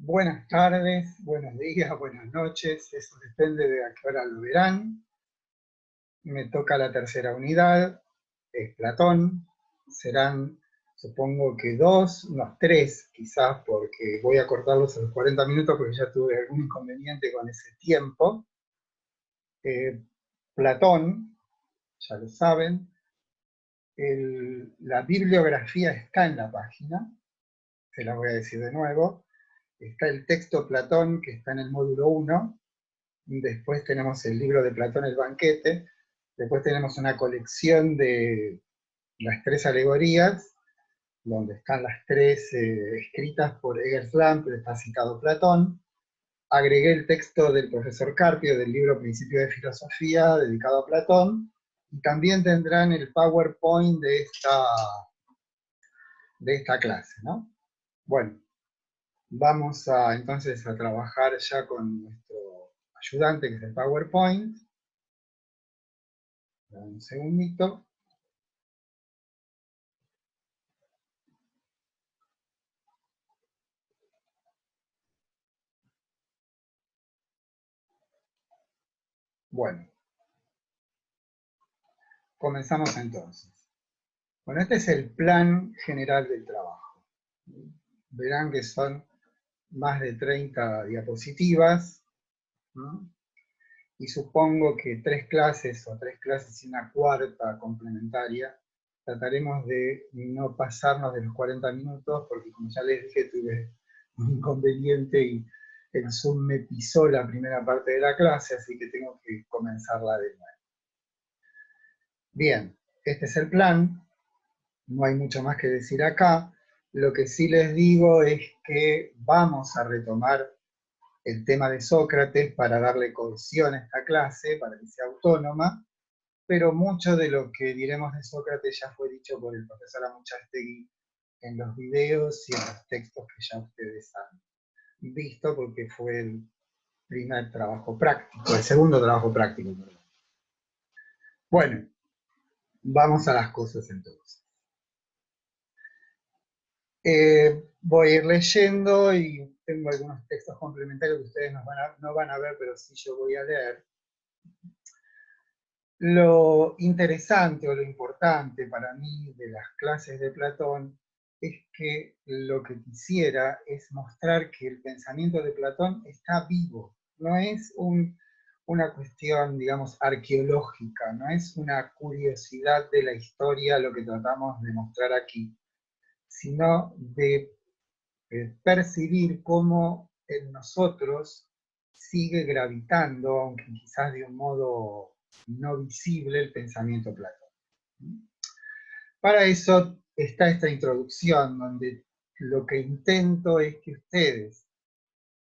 Buenas tardes, buenos días, buenas noches, eso depende de a qué hora lo verán. Me toca la tercera unidad, es Platón, serán supongo que unos tres quizás, porque voy a cortarlos a los 40 minutos porque ya tuve algún inconveniente con ese tiempo. Platón, ya lo saben, la bibliografía está en la página, se la voy a decir de nuevo. Está el texto Platón que está en el módulo 1, después tenemos el libro de Platón, El banquete, después tenemos una colección de las tres alegorías, donde están las tres escritas por Eggersland, pero está citado Platón. Agregué el texto del profesor Carpio del libro Principio de Filosofía, dedicado a Platón, y también tendrán el PowerPoint de esta clase, ¿no? Bueno, vamos entonces a trabajar ya con nuestro ayudante, que es el PowerPoint. Un segundito. Bueno, comenzamos entonces. Bueno, este es el plan general del trabajo. Verán que son más de 30 diapositivas, ¿no? Y supongo que 3 clases o 3 clases y una cuarta complementaria, trataremos de no pasarnos de los 40 minutos, porque como ya les dije, tuve un inconveniente y el Zoom me pisó la primera parte de la clase, así que tengo que comenzarla de nuevo. Bien, este es el plan, no hay mucho más que decir acá. Lo que sí les digo es que vamos a retomar el tema de Sócrates para darle cohesión a esta clase, para que sea autónoma, pero mucho de lo que diremos de Sócrates ya fue dicho por el profesor Amuchastegui en los videos y en los textos que ya ustedes han visto, porque fue el primer trabajo práctico, el segundo trabajo práctico. Bueno, vamos a las cosas entonces. Voy a ir leyendo y tengo algunos textos complementarios que ustedes no van a ver, pero sí yo voy a leer. Lo interesante o lo importante para mí de las clases de Platón es que lo que quisiera es mostrar que el pensamiento de Platón está vivo, no es una cuestión, digamos, arqueológica, no es una curiosidad de la historia lo que tratamos de mostrar aquí, sino de percibir cómo en nosotros sigue gravitando, aunque quizás de un modo no visible, el pensamiento platónico. Para eso está esta introducción, donde lo que intento es que ustedes,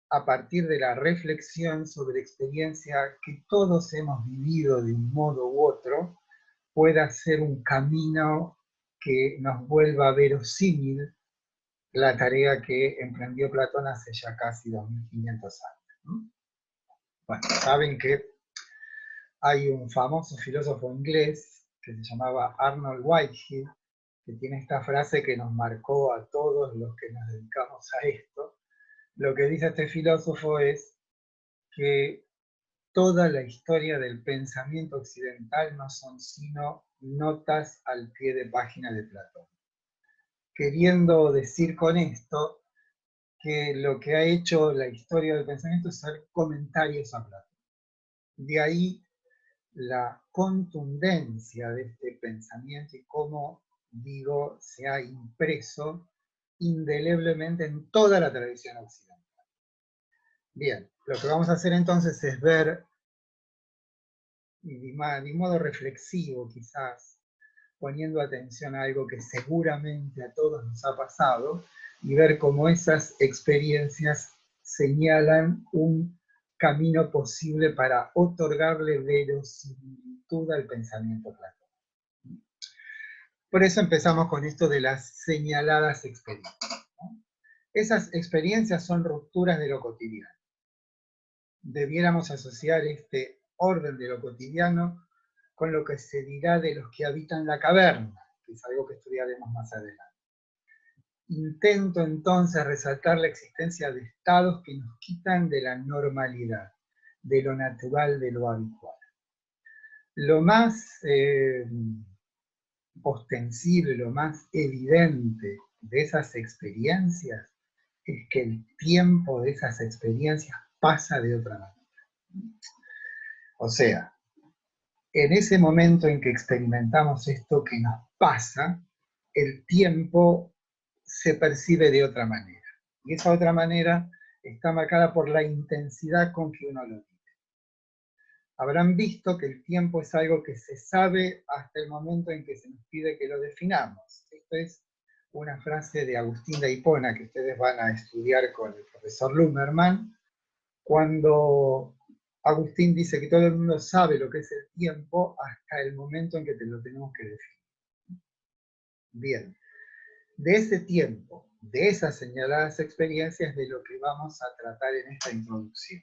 a partir de la reflexión sobre experiencia que todos hemos vivido de un modo u otro, pueda ser un camino que nos vuelva verosímil la tarea que emprendió Platón hace ya casi 2500 años. Bueno, saben que hay un famoso filósofo inglés que se llamaba Arnold Whitehead, que tiene esta frase que nos marcó a todos los que nos dedicamos a esto. Lo que dice este filósofo es que toda la historia del pensamiento occidental no son sino notas al pie de página de Platón. Queriendo decir con esto que lo que ha hecho la historia del pensamiento es hacer comentarios a Platón. De ahí la contundencia de este pensamiento y cómo, digo, se ha impreso indeleblemente en toda la tradición occidental. Bien, lo que vamos a hacer entonces es ver, de modo reflexivo quizás, poniendo atención a algo que seguramente a todos nos ha pasado, y ver cómo esas experiencias señalan un camino posible para otorgarle verosimilitud al pensamiento platónico. Por eso empezamos con esto de las señaladas experiencias, ¿no? Esas experiencias son rupturas de lo cotidiano. Debiéramos asociar este orden de lo cotidiano con lo que se dirá de los que habitan la caverna, que es algo que estudiaremos más adelante. intento entonces resaltar la existencia de estados que nos quitan de la normalidad, de lo natural, de lo habitual. Lo más ostensible, lo más evidente de esas experiencias es que el tiempo de esas experiencias pasa de otra manera. O sea, en ese momento en que experimentamos esto que nos pasa, el tiempo se percibe de otra manera. Y esa otra manera está marcada por la intensidad con que uno lo vive. Habrán visto que el tiempo es algo que se sabe hasta el momento en que se nos pide que lo definamos. Esto es una frase de Agustín de Hipona que ustedes van a estudiar con el profesor Lumerman, cuando Agustín dice que todo el mundo sabe lo que es el tiempo hasta el momento en que te lo tenemos que definir. Bien, de ese tiempo, de esas señaladas experiencias, de lo que vamos a tratar en esta introducción.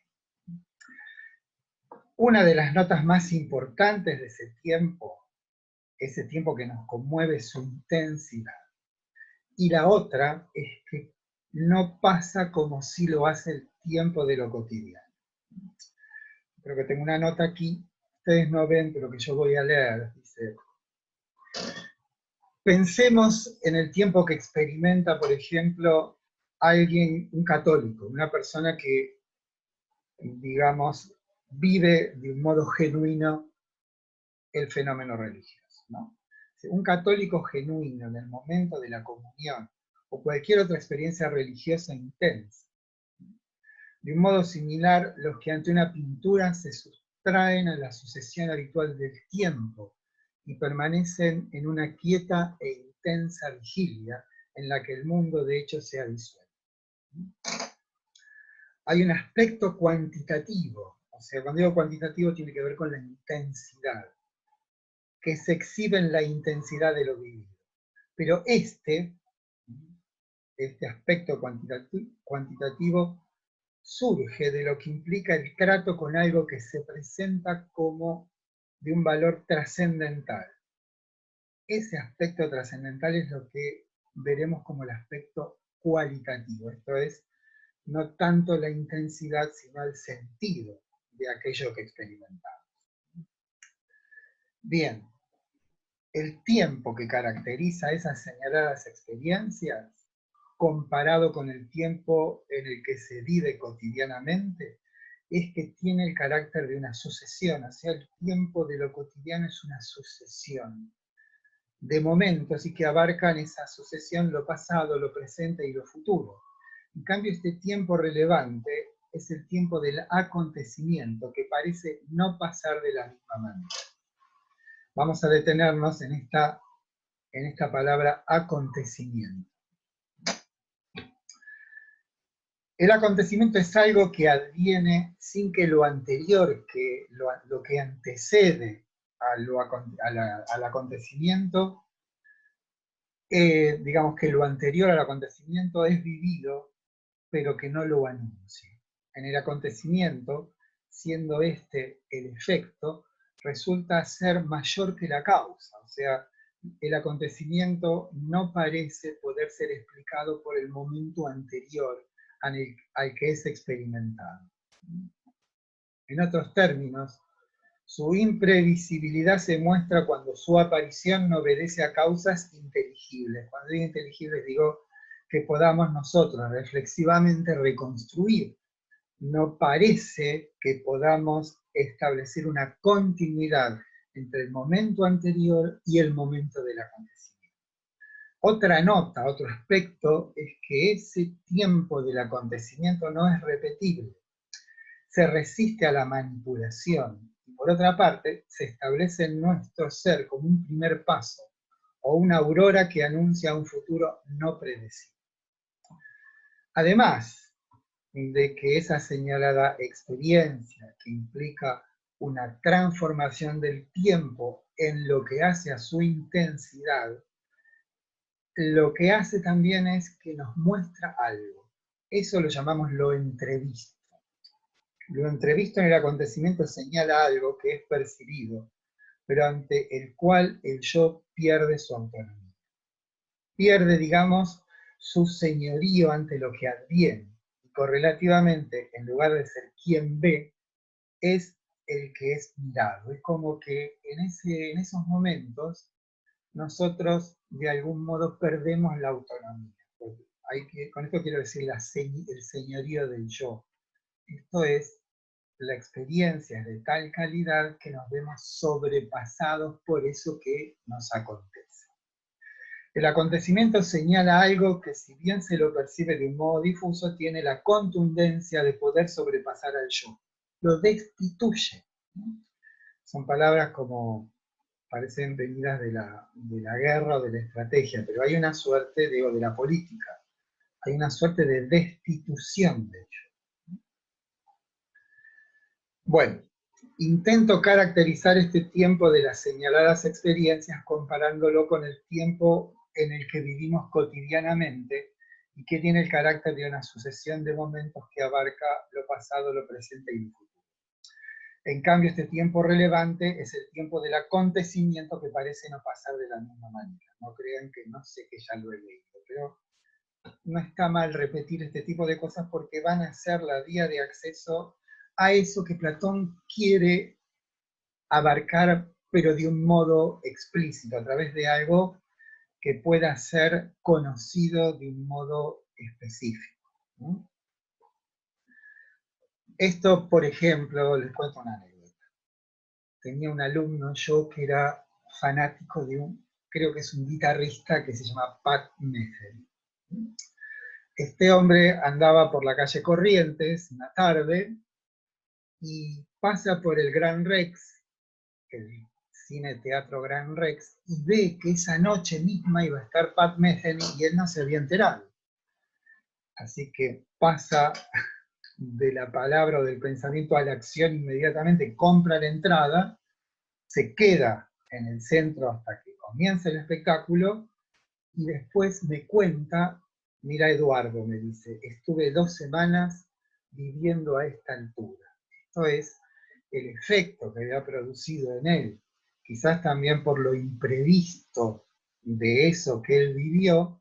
Una de las notas más importantes de ese tiempo que nos conmueve, es su intensidad. Y la otra es que no pasa como si lo hace el tiempo de lo cotidiano. Creo que tengo una nota aquí, ustedes no ven, pero que yo voy a leer. Dice: pensemos en el tiempo que experimenta, por ejemplo, alguien, un católico, una persona que, digamos, vive de un modo genuino el fenómeno religioso, ¿no? Un católico genuino en el momento de la comunión o cualquier otra experiencia religiosa intensa. De un modo similar, los que ante una pintura se sustraen a la sucesión habitual del tiempo y permanecen en una quieta e intensa vigilia en la que el mundo de hecho se ha disuelto. Hay un aspecto cuantitativo, o sea, cuando digo cuantitativo tiene que ver con la intensidad, que se exhibe en la intensidad de lo vivido. Pero este aspecto cuantitativo surge de lo que implica el trato con algo que se presenta como de un valor trascendental. Ese aspecto trascendental es lo que veremos como el aspecto cualitativo, esto es, no tanto la intensidad, sino el sentido de aquello que experimentamos. Bien, el tiempo que caracteriza esas señaladas experiencias, comparado con el tiempo en el que se vive cotidianamente, es que tiene el carácter de una sucesión, o sea, el tiempo de lo cotidiano es una sucesión de momentos y que abarcan esa sucesión lo pasado, lo presente y lo futuro. En cambio, este tiempo relevante es el tiempo del acontecimiento, que parece no pasar de la misma manera. Vamos a detenernos en esta palabra acontecimiento. El acontecimiento es algo que adviene sin que lo anterior, que lo que antecede al acontecimiento, digamos que lo anterior al acontecimiento es vivido, pero que no lo anuncia. En el acontecimiento, siendo este el efecto, resulta ser mayor que la causa, o sea, el acontecimiento no parece poder ser explicado por el momento anterior al que es experimentado. En otros términos, su imprevisibilidad se muestra cuando su aparición no obedece a causas inteligibles. Cuando digo inteligibles digo que podamos nosotros reflexivamente reconstruir. No parece que podamos establecer una continuidad entre el momento anterior y el momento del acontecimiento. Otra nota, otro aspecto, es que ese tiempo del acontecimiento no es repetible. Se resiste a la manipulación. Y por otra parte, se establece en nuestro ser como un primer paso, o una aurora que anuncia un futuro no predecible. Además de que esa señalada experiencia, que implica una transformación del tiempo en lo que hace a su intensidad, lo que hace también es que nos muestra algo. Eso lo llamamos lo entrevisto. Lo entrevisto en el acontecimiento señala algo que es percibido, pero ante el cual el yo pierde su autonomía. Pierde, digamos, su señorío ante lo que adviene. Y correlativamente, en lugar de ser quien ve, es el que es mirado. Es como que en esos momentos nosotros de algún modo perdemos la autonomía. Con esto quiero decir el señorío del yo. Esto es, la experiencia es de tal calidad que nos vemos sobrepasados por eso que nos acontece. El acontecimiento señala algo que, si bien se lo percibe de un modo difuso, tiene la contundencia de poder sobrepasar al yo. Lo destituye. Son palabras como parecen venidas de la guerra o de la estrategia, pero hay una suerte, de la política. Hay una suerte de destitución de ello. Bueno, intento caracterizar este tiempo de las señaladas experiencias comparándolo con el tiempo en el que vivimos cotidianamente y que tiene el carácter de una sucesión de momentos que abarca lo pasado, lo presente y lo futuro. En cambio, este tiempo relevante es el tiempo del acontecimiento que parece no pasar de la misma manera. No crean que no sé que ya lo he leído, pero no está mal repetir este tipo de cosas porque van a ser la vía de acceso a eso que Platón quiere abarcar, pero de un modo explícito, a través de algo que pueda ser conocido de un modo específico, ¿no? Esto, por ejemplo, les cuento una anécdota. Tenía un alumno yo que era fanático de creo que es un guitarrista que se llama Pat Metheny. Este hombre andaba por la calle Corrientes una tarde y pasa por el Gran Rex, el cine teatro Gran Rex, y ve que esa noche misma iba a estar Pat Metheny y él no se había enterado. Así que pasa de la palabra o del pensamiento a la acción inmediatamente, compra la entrada, se queda en el centro hasta que comience el espectáculo y después me cuenta, mira Eduardo, me dice, estuve 2 semanas viviendo a esta altura. Esto es el efecto que había producido en él, quizás también por lo imprevisto de eso que él vivió,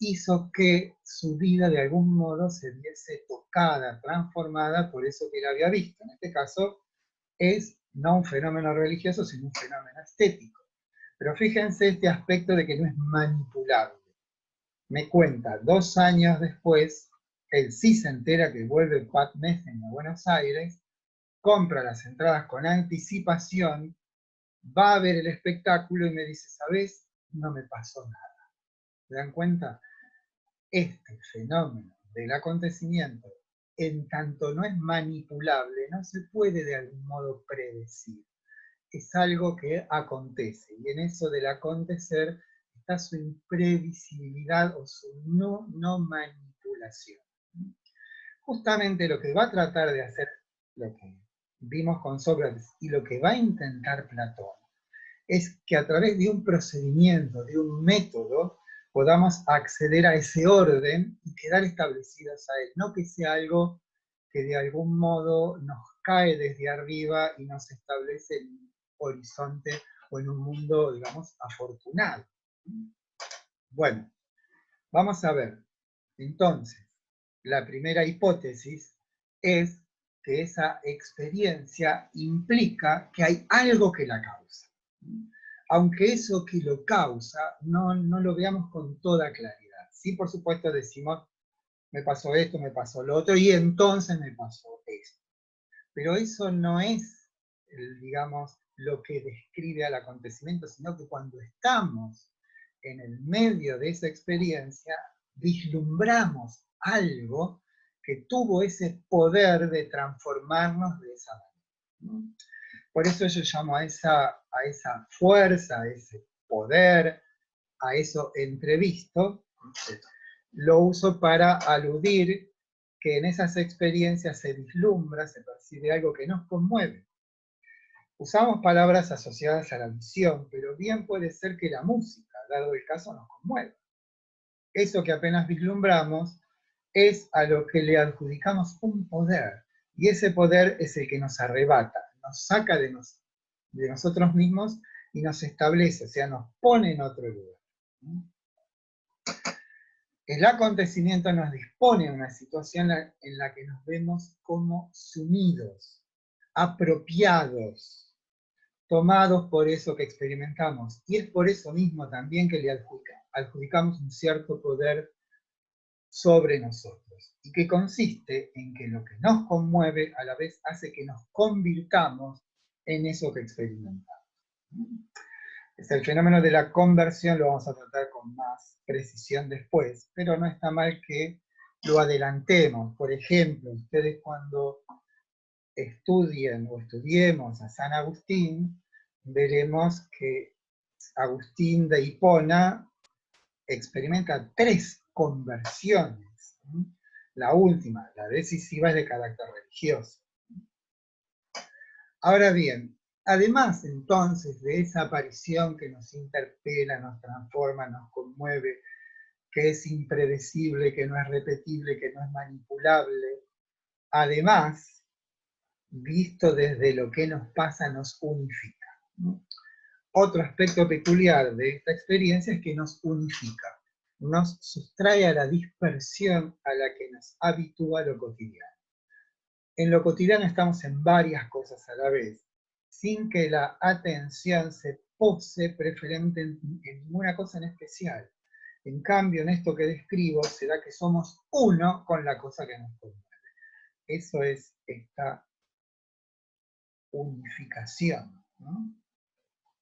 hizo que su vida de algún modo se viese tocada, transformada por eso que él había visto. En este caso es no un fenómeno religioso, sino un fenómeno estético. Pero fíjense este aspecto de que no es manipulable. Me cuenta, 2 años después, él sí se entera que vuelve Pat Metheny a Buenos Aires, compra las entradas con anticipación, va a ver el espectáculo y me dice, ¿sabés? No me pasó nada. ¿Se dan cuenta? Este fenómeno del acontecimiento, en tanto no es manipulable, no se puede de algún modo predecir. Es algo que acontece, y en eso del acontecer está su imprevisibilidad o su no manipulación. Justamente lo que va a tratar de hacer, lo que vimos con Sócrates, y lo que va a intentar Platón, es que a través de un procedimiento, de un método, podamos acceder a ese orden y quedar establecidos a él, no que sea algo que de algún modo nos cae desde arriba y nos establece en un horizonte o en un mundo, digamos, afortunado. Bueno, vamos a ver. Entonces, la primera hipótesis es que esa experiencia implica que hay algo que la causa. Aunque eso que lo causa no lo veamos con toda claridad. Sí, por supuesto decimos, me pasó esto, me pasó lo otro, y entonces me pasó esto. Pero eso no es, digamos, lo que describe al acontecimiento, sino que cuando estamos en el medio de esa experiencia, vislumbramos algo que tuvo ese poder de transformarnos de esa manera. Por eso yo llamo a esa fuerza, a ese poder, a eso entrevisto, lo uso para aludir que en esas experiencias se vislumbra, se percibe algo que nos conmueve. Usamos palabras asociadas a la visión, pero bien puede ser que la música, dado el caso, nos conmueva. Eso que apenas vislumbramos es a lo que le adjudicamos un poder, y ese poder es el que nos arrebata, nos saca de nosotros mismos y nos establece, o sea, nos pone en otro lugar. El acontecimiento nos dispone a una situación en la que nos vemos como sumidos, apropiados, tomados por eso que experimentamos. Y es por eso mismo también que le adjudicamos un cierto poder sobre nosotros, y que consiste en que lo que nos conmueve a la vez hace que nos convirtamos en eso que experimentamos. Es el fenómeno de la conversión, lo vamos a tratar con más precisión después, pero no está mal que lo adelantemos. Por ejemplo, ustedes cuando estudien o estudiemos a San Agustín, veremos que Agustín de Hipona experimenta 3 conversiones. La última, la decisiva, es de carácter religioso. Ahora bien, además entonces de esa aparición que nos interpela, nos transforma, nos conmueve, que es impredecible, que no es repetible, que no es manipulable, además, visto desde lo que nos pasa, nos unifica. Otro aspecto peculiar de esta experiencia es que nos unifica, nos sustrae a la dispersión a la que nos habitúa lo cotidiano. En lo cotidiano estamos en varias cosas a la vez, sin que la atención se pose preferente en ninguna cosa en especial. En cambio, en esto que describo, será que somos uno con la cosa que nos conmueve. Eso es esta unificación, ¿no?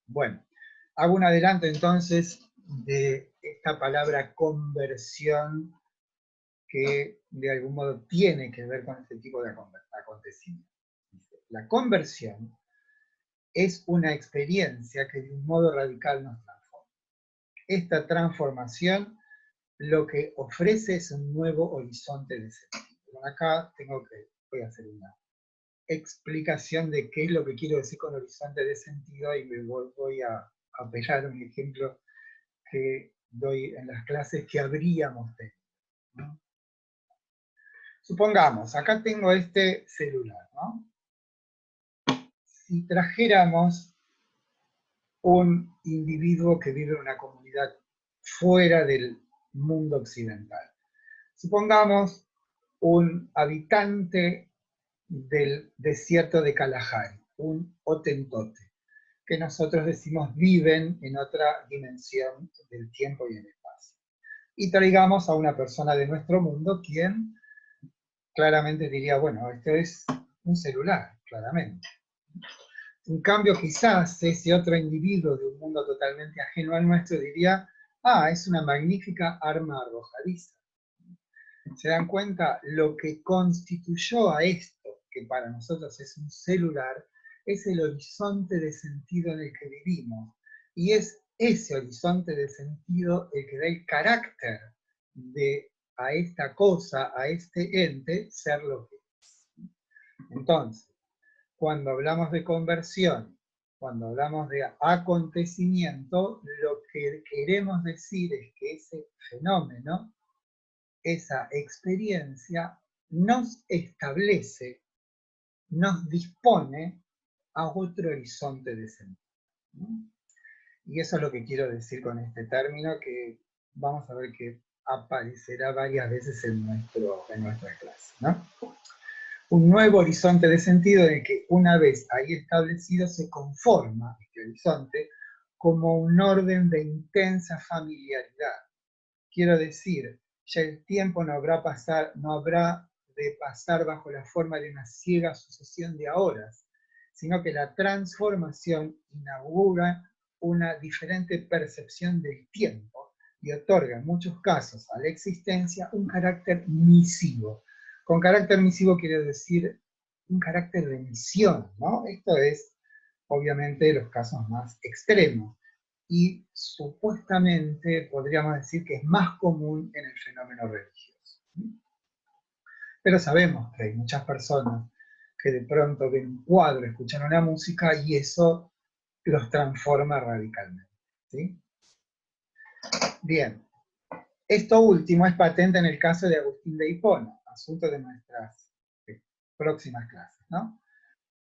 Bueno, hago un adelanto entonces de esta palabra conversión, que de algún modo tiene que ver con este tipo de acontecimientos. La conversión es una experiencia que de un modo radical nos transforma. Esta transformación lo que ofrece es un nuevo horizonte de sentido. Acá voy a hacer una explicación de qué es lo que quiero decir con horizonte de sentido, y me voy a apelar a un ejemplo que doy en las clases que habríamos tenido, ¿no? Supongamos, acá tengo este celular, ¿no? Si trajéramos un individuo que vive en una comunidad fuera del mundo occidental, supongamos un habitante del desierto de Kalahari, un Hotentote, que nosotros decimos viven en otra dimensión del tiempo y el espacio. Y traigamos a una persona de nuestro mundo quien claramente diría, bueno, esto es un celular, claramente. En cambio, quizás ese otro individuo de un mundo totalmente ajeno al nuestro diría, ah, es una magnífica arma arrojadiza. ¿Se dan cuenta? Lo que constituyó a esto, que para nosotros es un celular, es el horizonte de sentido en el que vivimos. Y es ese horizonte de sentido el que da el carácter de a esta cosa, a este ente, ser lo que es. Entonces, cuando hablamos de conversión, cuando hablamos de acontecimiento, lo que queremos decir es que ese fenómeno, esa experiencia, nos establece, nos dispone a otro horizonte de sentido, ¿no? Y eso es lo que quiero decir con este término, que vamos a ver que aparecerá varias veces en nuestra clase, ¿no? Un nuevo horizonte de sentido en el que una vez ahí establecido se conforma este horizonte como un orden de intensa familiaridad. Quiero decir, ya el tiempo no habrá de pasar bajo la forma de una ciega sucesión de horas, sino que la transformación inaugura una diferente percepción del tiempo y otorga en muchos casos a la existencia un carácter misivo. Con carácter misivo quiero decir un carácter de misión, ¿no? Esto es, obviamente, los casos más extremos. Y supuestamente podríamos decir que es más común en el fenómeno religioso. Pero sabemos que hay muchas personas que de pronto ven un cuadro, escuchan una música y eso los transforma radicalmente, ¿sí? Bien, esto último es patente en el caso de Agustín de Hipona, asunto de nuestras próximas clases, ¿no?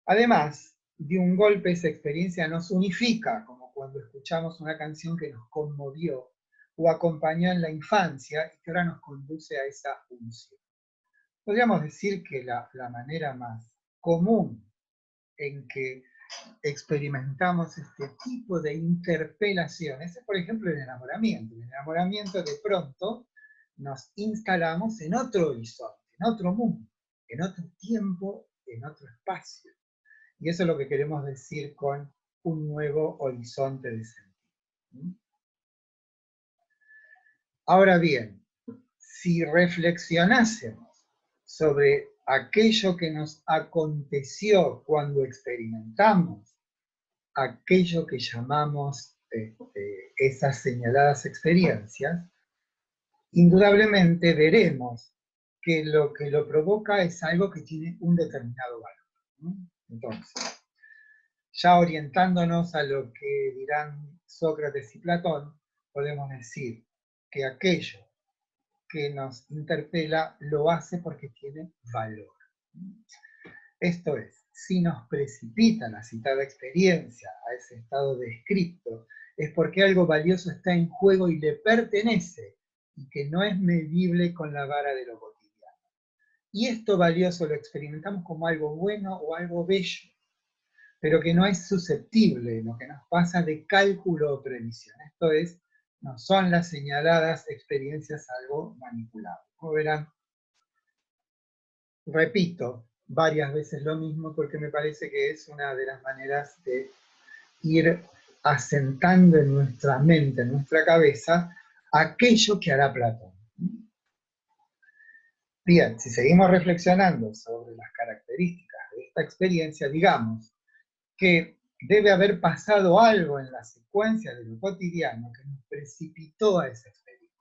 Además, de un golpe esa experiencia nos unifica, como cuando escuchamos una canción que nos conmovió, o acompañó en la infancia y que ahora nos conduce a esa unción. Podríamos decir que la manera más común en que experimentamos este tipo de interpelaciones es, por ejemplo, el enamoramiento. En el enamoramiento, de pronto nos instalamos en otro horizonte, en otro mundo, en otro tiempo, en otro espacio. Y eso es lo que queremos decir con un nuevo horizonte de sentido. Ahora bien, si reflexionásemos sobre aquello que nos aconteció cuando experimentamos aquello que llamamos esas señaladas experiencias, indudablemente veremos que lo provoca es algo que tiene un determinado valor. Entonces, ya orientándonos a lo que dirán Sócrates y Platón, podemos decir que aquello que nos interpela lo hace porque tiene valor. Esto es, si nos precipita la citada experiencia a ese estado descripto, es porque algo valioso está en juego y le pertenece, y que no es medible con la vara de lo cotidiano. Y esto valioso lo experimentamos como algo bueno o algo bello, pero que no es susceptible, lo que nos pasa, de cálculo o previsión. Esto es, no son las señaladas experiencias algo manipulable. Como verán, repito varias veces lo mismo porque me parece que es una de las maneras de ir asentando en nuestra mente, en nuestra cabeza, aquello que hará Platón. Bien, si seguimos reflexionando sobre las características de esta experiencia, digamos que debe haber pasado algo en la secuencia de lo cotidiano que nos precipitó a esa experiencia.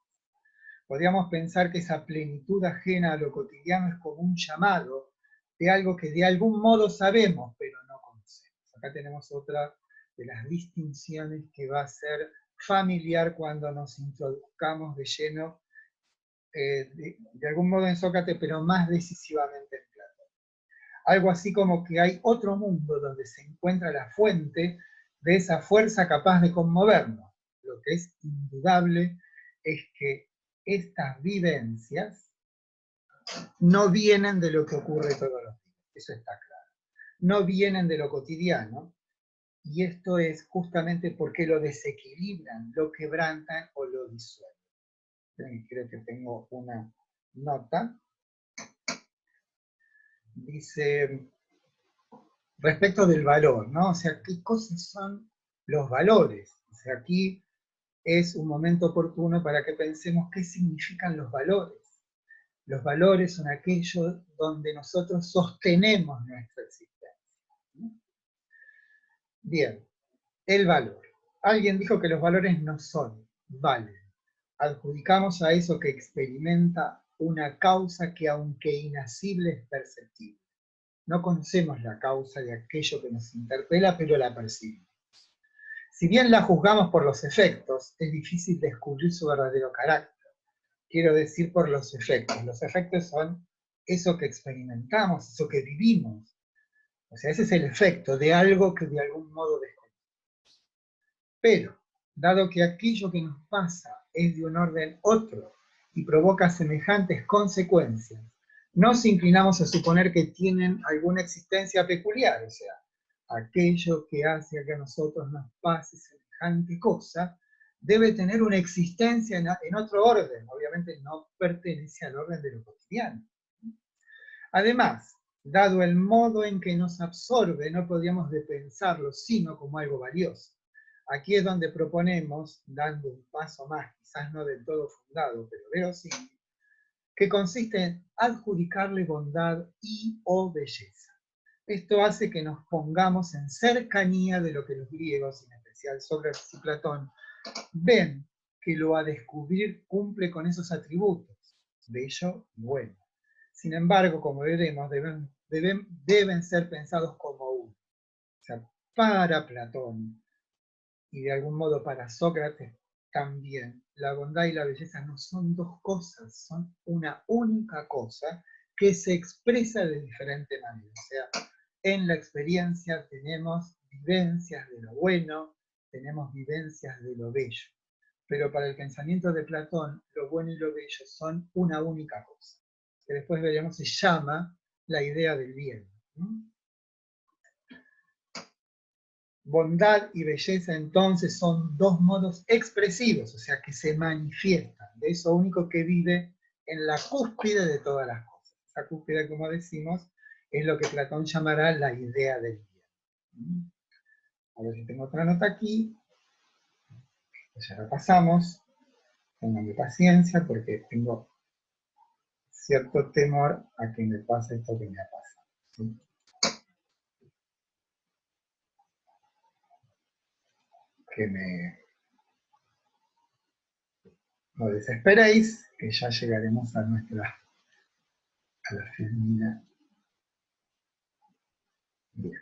Podríamos pensar que esa plenitud ajena a lo cotidiano es como un llamado de algo que de algún modo sabemos, pero no conocemos. Acá tenemos otra de las distinciones que va a ser familiar cuando nos introduzcamos de lleno, de algún modo en Sócrates, pero más decisivamente en Platón. Algo así como que hay otro mundo donde se encuentra la fuente de esa fuerza capaz de conmovernos. Lo que es indudable es que estas vivencias no vienen de lo que ocurre todos los días, eso está claro. No vienen de lo cotidiano, y esto es justamente porque lo desequilibran, lo quebrantan o lo disuelven. Creo que tengo una nota. Dice, respecto del valor, ¿no? O sea, ¿qué cosas son los valores? O sea, aquí es un momento oportuno para que pensemos qué significan los valores. Los valores son aquellos donde nosotros sostenemos nuestra existencia. Bien, el valor. Alguien dijo que los valores no son, valen. Adjudicamos a eso que experimenta una causa que, aunque inasible, es perceptible. No conocemos la causa de aquello que nos interpela, pero la percibimos. Si bien la juzgamos por los efectos, es difícil descubrir su verdadero carácter. Quiero decir por los efectos. Los efectos son eso que experimentamos, eso que vivimos. O sea, ese es el efecto de algo que de algún modo desconocemos. Pero, dado que aquello que nos pasa es de un orden otro y provoca semejantes consecuencias, nos inclinamos a suponer que tienen alguna existencia peculiar, o sea, aquello que hace que a nosotros nos pase semejante cosa debe tener una existencia en otro orden, obviamente no pertenece al orden de lo cotidiano. Además, dado el modo en que nos absorbe, no podríamos de pensarlo sino como algo valioso. Aquí es donde proponemos, dando un paso más, quizás no del todo fundado, pero verosímil, que consiste en adjudicarle bondad y o belleza. Esto hace que nos pongamos en cercanía de lo que los griegos, en especial Sócrates y Platón, ven que lo a descubrir cumple con esos atributos, bello y bueno. Sin embargo, como veremos, deben ser pensados como uno. O sea, para Platón, y de algún modo para Sócrates también, la bondad y la belleza no son dos cosas, son una única cosa que se expresa de diferente manera. O sea, en la experiencia tenemos vivencias de lo bueno, tenemos vivencias de lo bello. pero para el pensamiento de Platón, lo bueno y lo bello son una única cosa, que después veremos se llama la idea del bien. Bondad y belleza entonces son dos modos expresivos, o sea, que se manifiestan, de eso único que vive en la cúspide de todas las cosas. Esa cúspide, como decimos, es lo que Platón llamará la idea del bien. A ver si tengo otra nota aquí. Ya la pasamos. Tengan paciencia porque tengo cierto temor a que me pase esto que me ha pasado. ¿Sí? Que no desesperéis, que ya llegaremos a la finalidad. Bien.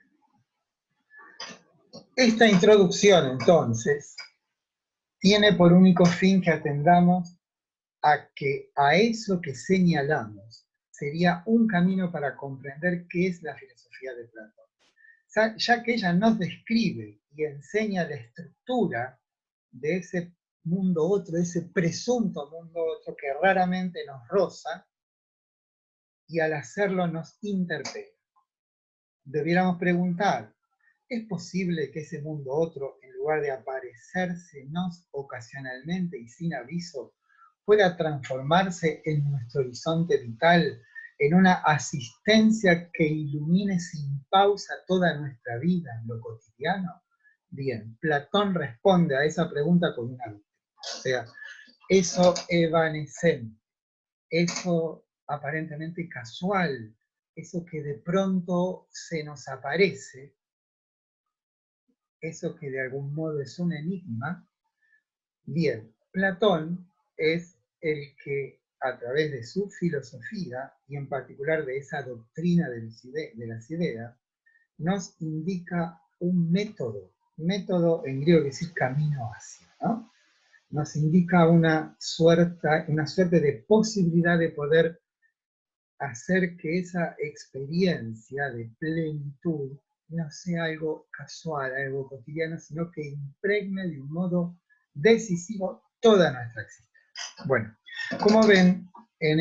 Esta introducción, entonces, tiene por único fin que atendamos a que a eso que señalamos sería un camino para comprender qué es la filosofía de Platón. Ya que ella nos describe y enseña la estructura de ese mundo otro, ese presunto mundo otro que raramente nos roza, y al hacerlo nos interpela. Debiéramos preguntar, ¿es posible que ese mundo otro, en lugar de aparecérsenos ocasionalmente y sin aviso, pueda transformarse en nuestro horizonte vital, en una asistencia que ilumine sin pausa toda nuestra vida en lo cotidiano? Bien, Platón responde a esa pregunta con una luz. O sea, eso evanescente, eso aparentemente casual, eso que de pronto se nos aparece, eso que de algún modo es un enigma. Bien, Platón es el que a través de su filosofía, y en particular de esa doctrina de las ideas, nos indica un método en griego que decir camino hacia, ¿no? Nos indica una suerte de posibilidad de poder hacer que esa experiencia de plenitud no sea algo casual, algo cotidiano, sino que impregne de un modo decisivo toda nuestra existencia. Bueno, como ven, en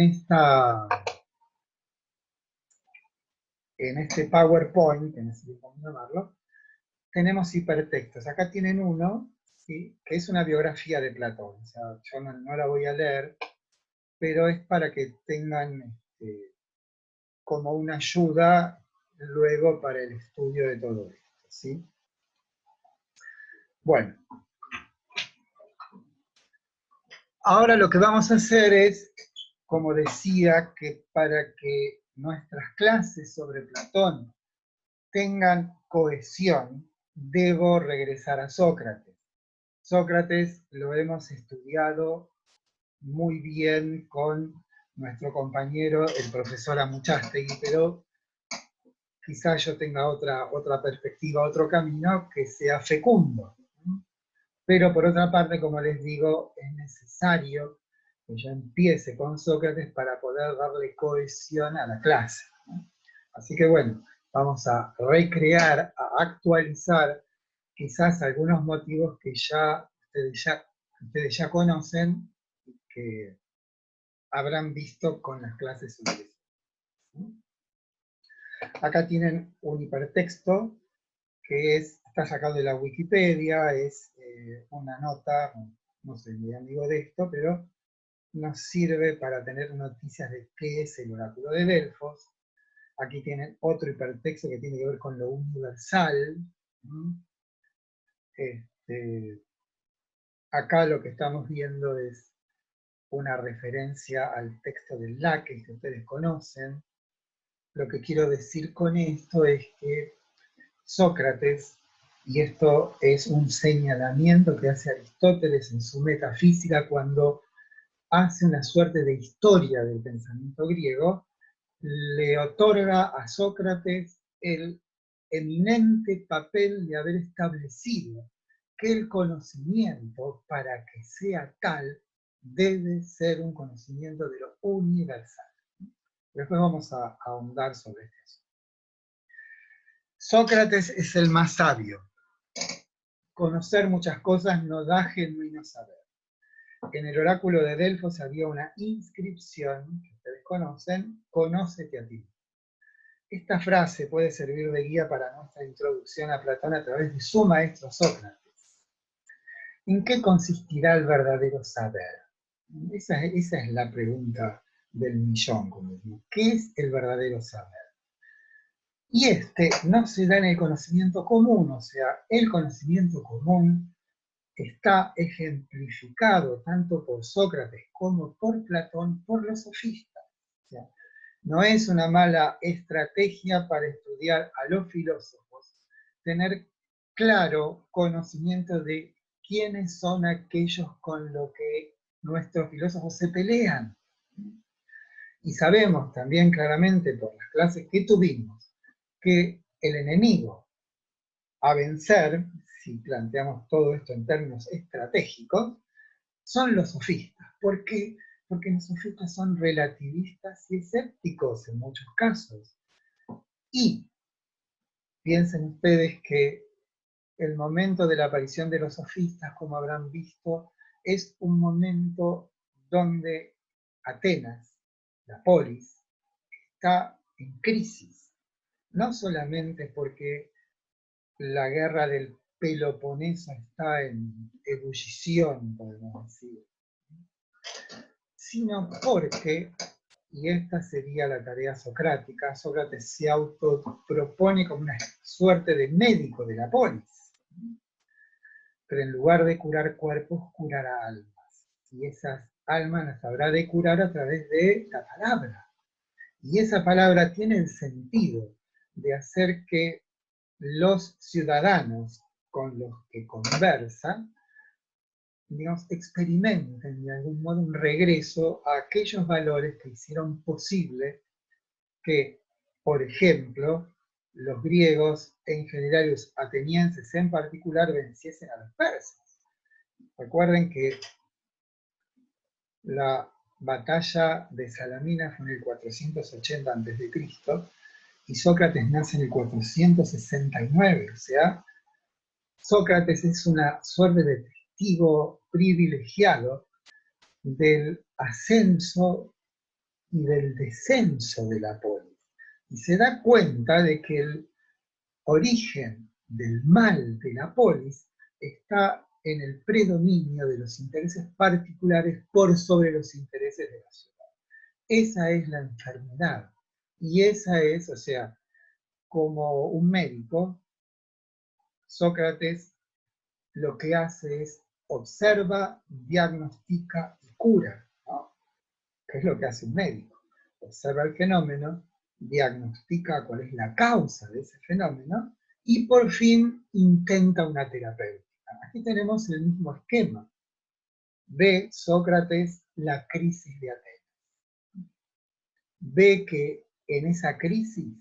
este PowerPoint, no sé cómo llamarlo, tenemos hipertextos. Acá tienen uno, ¿sí?, que es una biografía de Platón. O sea, yo no la voy a leer, pero es para que tengan como una ayuda luego para el estudio de todo esto, ¿sí? Bueno, ahora lo que vamos a hacer es, como decía, que para que nuestras clases sobre Platón tengan cohesión, debo regresar a Sócrates. Sócrates lo hemos estudiado muy bien con nuestro compañero, el profesor Amuchastegui, pero quizás yo tenga otra perspectiva, otro camino que sea fecundo. Pero por otra parte, como les digo, es necesario que yo empiece con Sócrates para poder darle cohesión a la clase. Así que bueno, vamos a recrear, a actualizar quizás algunos motivos que ustedes ya conocen y que habrán visto con las clases sobre eso. Acá tienen un hipertexto que está sacado de la Wikipedia, es una nota, no soy muy amigo de esto, pero nos sirve para tener noticias de qué es el oráculo de Delfos. Aquí tienen otro hipertexto que tiene que ver con lo universal. Acá lo que estamos viendo es una referencia al texto del Laques que ustedes conocen. Lo que quiero decir con esto es que Sócrates, y esto es un señalamiento que hace Aristóteles en su Metafísica cuando hace una suerte de historia del pensamiento griego, le otorga a Sócrates el eminente papel de haber establecido que el conocimiento, para que sea tal, debe ser un conocimiento de lo universal. Después vamos a ahondar sobre eso. Sócrates es el más sabio. Conocer muchas cosas no da genuino saber. En el oráculo de Delfos había una inscripción, que ustedes conocen, conócete a ti. Esta frase puede servir de guía para nuestra introducción a Platón a través de su maestro Sócrates. ¿En qué consistirá el verdadero saber? Esa es la pregunta del millón, como digo. ¿Qué es el verdadero saber? Y este no se da en el conocimiento común, o sea, el conocimiento común está ejemplificado tanto por Sócrates como por Platón, por los sofistas. O sea, no es una mala estrategia para estudiar a los filósofos tener claro conocimiento de quiénes son aquellos con los que nuestros filósofos se pelean. Y sabemos también claramente por las clases que tuvimos que el enemigo a vencer, si planteamos todo esto en términos estratégicos, son los sofistas. ¿Por qué? Porque los sofistas son relativistas y escépticos en muchos casos. Y piensen ustedes que el momento de la aparición de los sofistas, como habrán visto, es un momento donde Atenas, la polis, está en crisis. No solamente porque la guerra del Peloponeso está en ebullición, podemos decir, sino porque, y esta sería la tarea socrática, Sócrates se autopropone como una suerte de médico de la polis, pero en lugar de curar cuerpos, curará almas, y esas almas las habrá de curar a través de la palabra, y esa palabra tiene el sentido de hacer que los ciudadanos con los que conversa, digamos, experimenten de algún modo un regreso a aquellos valores que hicieron posible que, por ejemplo, los griegos en general y los atenienses en particular venciesen a los persas. Recuerden que la batalla de Salamina fue en el 480 a.C. y Sócrates nace en el 469, o sea, Sócrates es una suerte de testigo privilegiado del ascenso y del descenso de la polis. Y se da cuenta de que el origen del mal de la polis está en el predominio de los intereses particulares por sobre los intereses de la ciudad. Esa es la enfermedad. Y esa es, o sea, como un médico, Sócrates lo que hace es observa, diagnostica y cura, ¿no? ¿Qué es lo que hace un médico? Observa el fenómeno, diagnostica cuál es la causa de ese fenómeno y por fin intenta una terapéutica. Aquí tenemos el mismo esquema. Ve Sócrates la crisis de Atenas. Ve que en esa crisis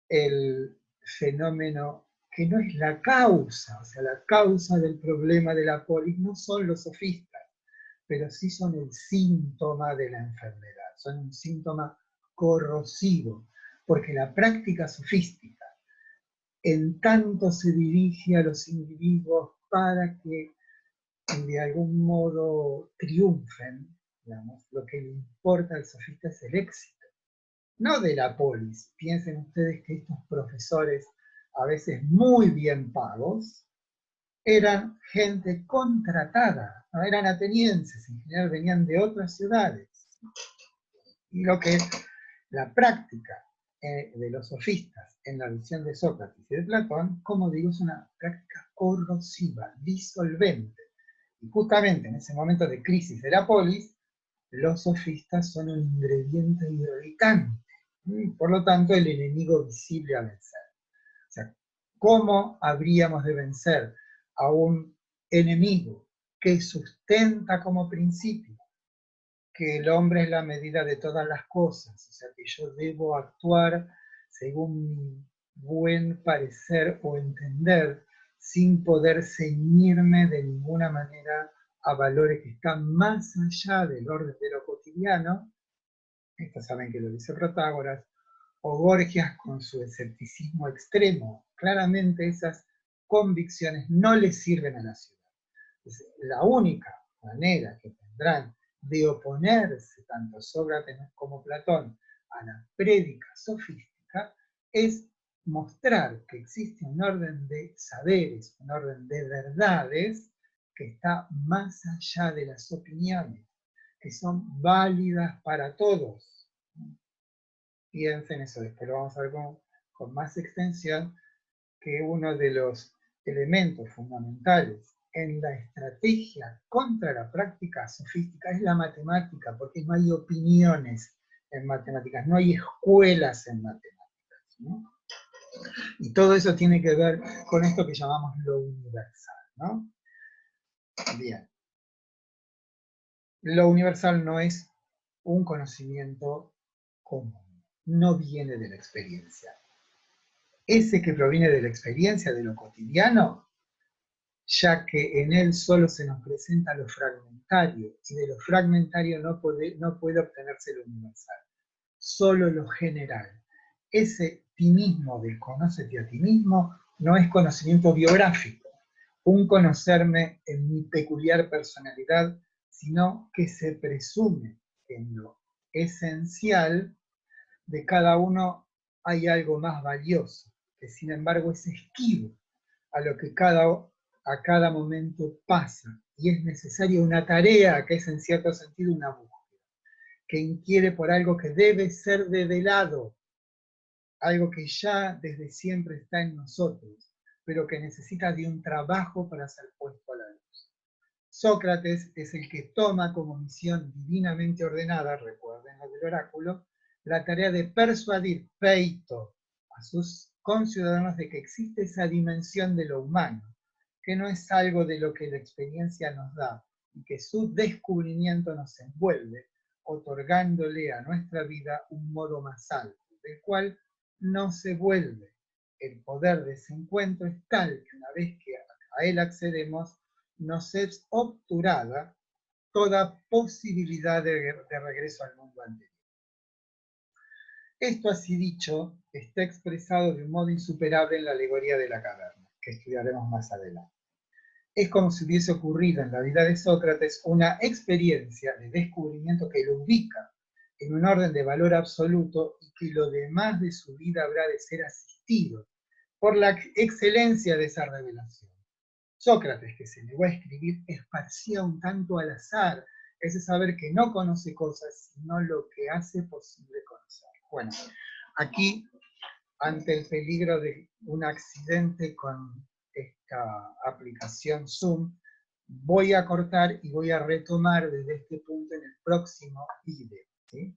el fenómeno que no es la causa, o sea, la causa del problema de la polis no son los sofistas, pero sí son el síntoma de la enfermedad, son un síntoma corrosivo, porque la práctica sofística, en tanto se dirige a los individuos para que de algún modo triunfen, digamos, lo que le importa al sofista es el éxito, no de la polis. Piensen ustedes que estos profesores, a veces muy bien pagos, eran gente contratada, no eran atenienses, en general venían de otras ciudades. Y lo que la práctica de los sofistas en la visión de Sócrates y de Platón, como digo, es una práctica corrosiva, disolvente. Y justamente en ese momento de crisis de la polis, los sofistas son un ingrediente irritante, por lo tanto el enemigo visible a vencer. O sea, ¿cómo habríamos de vencer a un enemigo que sustenta como principio que el hombre es la medida de todas las cosas? O sea, que yo debo actuar según mi buen parecer o entender, sin poder ceñirme de ninguna manera a valores que están más allá del orden de lo cotidiano. Esto saben que lo dice Protágoras, o Gorgias con su escepticismo extremo. Claramente esas convicciones no le sirven a la ciudad. Es la única manera que tendrán de oponerse tanto Sócrates como Platón a la prédica sofística es mostrar que existe un orden de saberes, un orden de verdades que está más allá de las opiniones, que son válidas para todos. Piensen eso, después lo vamos a ver con más extensión, que uno de los elementos fundamentales en la estrategia contra la práctica sofística es la matemática, porque no hay opiniones en matemáticas, no hay escuelas en matemáticas, ¿no? Y todo eso tiene que ver con esto que llamamos lo universal, ¿no? Bien. Lo universal no es un conocimiento común, no viene de la experiencia. Ese que proviene de la experiencia, de lo cotidiano, ya que en él solo se nos presenta lo fragmentario, y de lo fragmentario no puede obtenerse lo universal, solo lo general. Ese ti mismo del conócete a ti mismo no es conocimiento biográfico, un conocerme en mi peculiar personalidad, sino que se presume en lo esencial de cada uno hay algo más valioso, que sin embargo es esquivo a lo que a cada momento pasa, y es necesaria una tarea que es en cierto sentido una búsqueda, que inquiere por algo que debe ser develado, algo que ya desde siempre está en nosotros, pero que necesita de un trabajo para ser puesto a la luz. Sócrates es el que toma como misión divinamente ordenada, recuerden lo del oráculo, la tarea de persuadir peito a sus conciudadanos de que existe esa dimensión de lo humano, que no es algo de lo que la experiencia nos da, y que su descubrimiento nos envuelve, otorgándole a nuestra vida un modo más alto, del cual no se vuelve. El poder de ese encuentro es tal que una vez que a él accedemos, nos es obturada toda posibilidad de regreso al mundo anterior. Esto así dicho, está expresado de un modo insuperable en la alegoría de la caverna, que estudiaremos más adelante. Es como si hubiese ocurrido en la vida de Sócrates una experiencia de descubrimiento que lo ubica en un orden de valor absoluto y que lo demás de su vida habrá de ser asistido por la excelencia de esa revelación. Sócrates, que se negó a escribir, esparcía un tanto al azar ese saber que no conoce cosas, sino lo que hace posible conocer. Bueno, aquí, ante el peligro de un accidente con esta aplicación Zoom, voy a cortar y voy a retomar desde este punto en el próximo video, ¿sí?